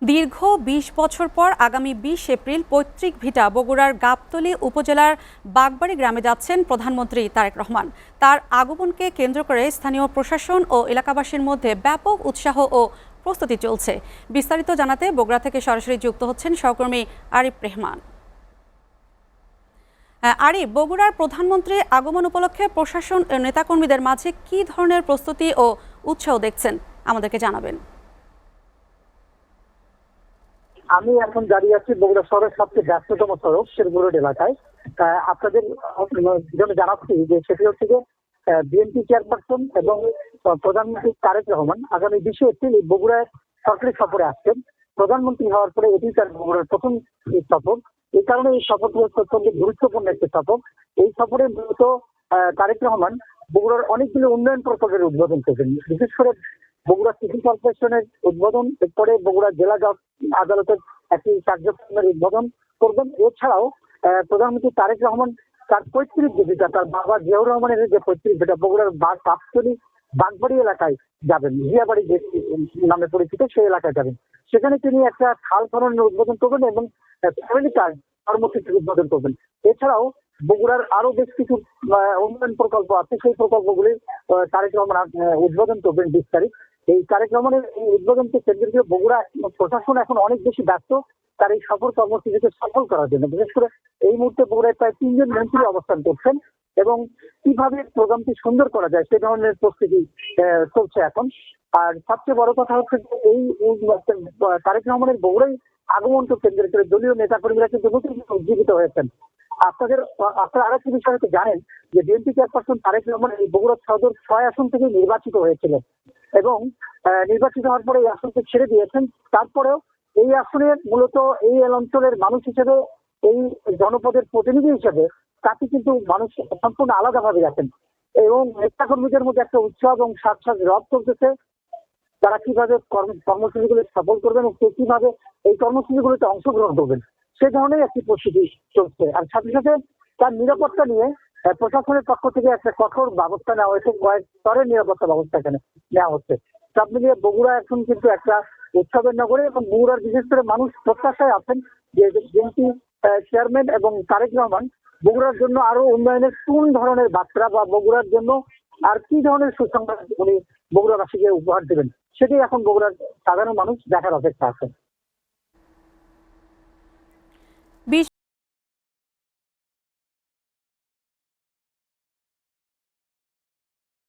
দীর্ঘ ২০ বছর পর আগামী ২০ এপ্রিল পৈতৃক ভিটা বগুড়ার গাবতলী উপজেলার বাগবাড়ি গ্রামে যাচ্ছেন প্রধানমন্ত্রী তারেক রহমান। তার আগমনকে কেন্দ্র করে স্থানীয় প্রশাসন ও এলাকাবাসীর মধ্যে ব্যাপক উৎসাহ ও প্রস্তুতি চলছে। বিস্তারিত জানাতে বগুড়া থেকে সরাসরি যুক্ত হচ্ছেন সহকর্মী আরিফ রেহমান। আরিফ, বগুড়ার প্রধানমন্ত্রীর আগমন উপলক্ষে প্রশাসন ও নেতাকর্মীদের মাঝে কী ধরনের প্রস্তুতি ও উৎসাহ দেখছেন আমাদেরকে জানাবেন। আমি এখন দাঁড়িয়ে আছি বগুড়া শহরের সবচেয়ে ব্যস্ততম সড়ক শেরপুর রোড এলাকায়। আপনাদের জন্য জানাচ্ছি যে সেটি হচ্ছে যে বিএনপি চেয়ারপারসন এবং প্রধানমন্ত্রী তারেক রহমান আগামী ২০ এপ্রিল বগুড়ায় সরকারি সফরে আসছেন। প্রধানমন্ত্রী হওয়ার পরে এটি তার বগুড়ার প্রথম সফর। এই কারণে এই সফরটি অত্যন্ত গুরুত্বপূর্ণ একটি সফর। এই সফরে মূলত তারেক রহমান বগুড়ার অনেকগুলো উন্নয়ন প্রকল্পের উদ্বোধন করবেন, বিশেষ করে বগুড়া সিটি কর্পোরেশনের উদ্বোধন, এরপরে বগুড়া জেলা আদালতের একটি কার্যক্রমের উদ্বোধন করবেন। এছাড়াও প্রধানমন্ত্রী তারেক রহমান তার পৈতৃক ভিটা, তার বাবা জিয়াউর রহমানের যে পৈতৃক ভিটা বগুড়ার গাবতলী বাগবাড়ি এলাকায় যাবেন, জিয়াবাড়ি যে নামে পরিচিত সেই এলাকায় যাবেন। সেখানে তিনি একটা খাল খননের উদ্বোধন করবেন এবং ফ্যামিলি কার্ড কর্মসূচির উদ্বোধন করবেন। এছাড়াও বগুড়ার আরো বেশ কিছু উন্নয়ন প্রকল্প আছে, সেই প্রকল্পগুলি তারেক রহমান উদ্বোধন করবেন ২০ তারিখ। এই তারেক রহমানের এই উদ্বোধনকে কেন্দ্র করে বগুড়া প্রশাসন এখন অনেক বেশি ব্যস্ত তার এই সফর কর্মসূচিকে সফল করার জন্য। বিশেষ করে এই মুহূর্তে বগুড়ায় প্রায় ৩ জন মন্ত্রী অবস্থান করছেন এবং কিভাবে প্রোগ্রামটি সুন্দর করা যায় সে ধরনের প্রস্তুতি চলছে এখন। আর সবচেয়ে বড় কথা হচ্ছে যে এই তারেক রহমানের বগুড়ায় আগমনকে কেন্দ্র করে দলীয় নেতাকর্মীরা কিন্তু নতুন উজ্জীবিত হয়েছেন। আপনারা আরেকটি বিষয় হয়তো জানেন যে বিএনপি চেয়ারপারসন তারেক রহমান এই বগুড়া সদর ৬ আসন থেকে নির্বাচিত হয়েছিলেন এবং নির্বাচিত হওয়ার পরে এই আসনকে ছেড়ে দিয়েছেন। তারপরেও এই আসনের মূলত এই অঞ্চলের মানুষ হিসেবে, এই জনপদের প্রতিনিধি হিসেবে তাকে কিন্তু মানুষ সম্পূর্ণ আলাদাভাবে দেখেন এবং নেতাকর্মীদের মধ্যে একটা উৎসাহ এবং সাথে রব চলতেছে। তারা কিভাবে কর্মসূচিগুলো সফল করবেন এবং কিভাবে এই কর্মসূচিগুলোতে অংশগ্রহণ করবেন সে ধরনের একটি প্রস্তুতি চলছে। আর সাথে সাথে তার নিরাপত্তা নিয়ে প্রশাসনের পক্ষ থেকে একটা কঠোর ব্যবস্থা নেওয়া হয়েছে, কয়েক স্তরের নিরাপত্তা ব্যবস্থা এখানে নেওয়া হচ্ছে। সব মিলিয়ে বগুড়া এখন কিন্তু একটা উৎসবের নগরী এবং বগুড়ার বিশেষ করে মানুষ প্রত্যাশায় আছেন যে বিএনপি চেয়ারম্যান এবং তারেক রহমান বগুড়ার জন্য আরো উন্নয়নের কোন ধরনের বার্তা বা বগুড়ার জন্য আর কি ধরনের সুসংবাদ উনি বগুড়াবাসীকে উপহার দেবেন সেটাই এখন বগুড়ার সাধারণ মানুষ দেখার অপেক্ষা আছে।